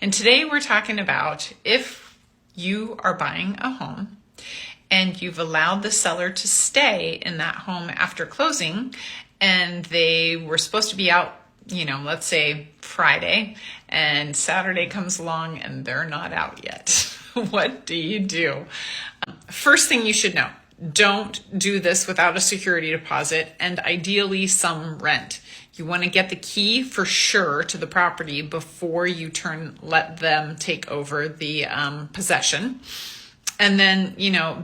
And today we're talking about if you are buying a home and you've allowed the seller to stay in that home after closing and they were supposed to be out, let's say Friday, and Saturday comes along and they're not out yet. What do you do? First thing you should know, don't do this without a security deposit and ideally some rent. You want to get the key for sure to the property before you let them take over the possession. And then,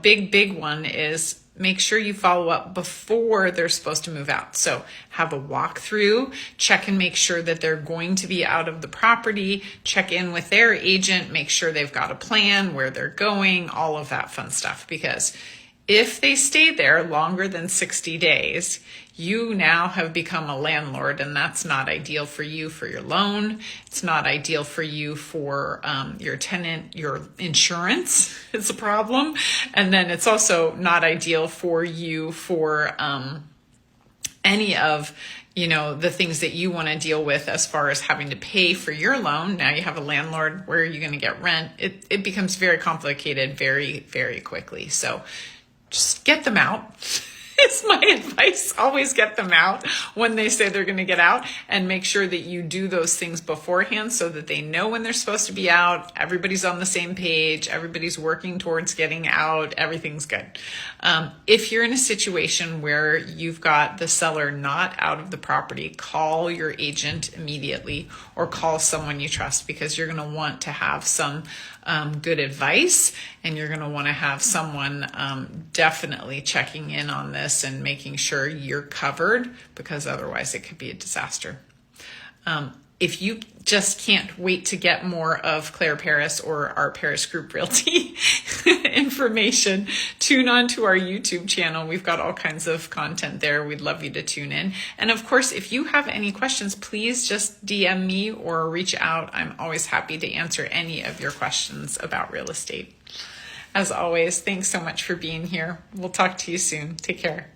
big one is make sure you follow up before they're supposed to move out. So have a walkthrough, check and make sure that they're going to be out of the property, check in with their agent, make sure they've got a plan, where they're going, all of that fun stuff. Because if they stay there longer than 60 days, you now have become a landlord, and that's not ideal for you for your loan. It's not ideal for you for your tenant. Your insurance is a problem. And then it's also not ideal for you for any of the things that you want to deal with as far as having to pay for your loan. Now you have a landlord. Where are you going to get rent? It becomes very complicated very, very quickly. So just get them out. It's my advice. Always get them out when they say they're going to get out, and make sure that you do those things beforehand so that they know when they're supposed to be out. Everybody's on the same page. Everybody's working towards getting out. Everything's good. If you're in a situation where you've got the seller not out of the property, call your agent immediately or call someone you trust, because you're going to want to have some good advice, and you're going to want to have someone definitely checking in on this and making sure you're covered, because otherwise it could be a disaster. If you just can't wait to get more of Claire Paris or our Paris Group Realty information, tune on to our YouTube channel. We've got all kinds of content there. We'd love you to tune in. And of course, if you have any questions, please just DM me or reach out. I'm always happy to answer any of your questions about real estate. As always, thanks so much for being here. We'll talk to you soon. Take care.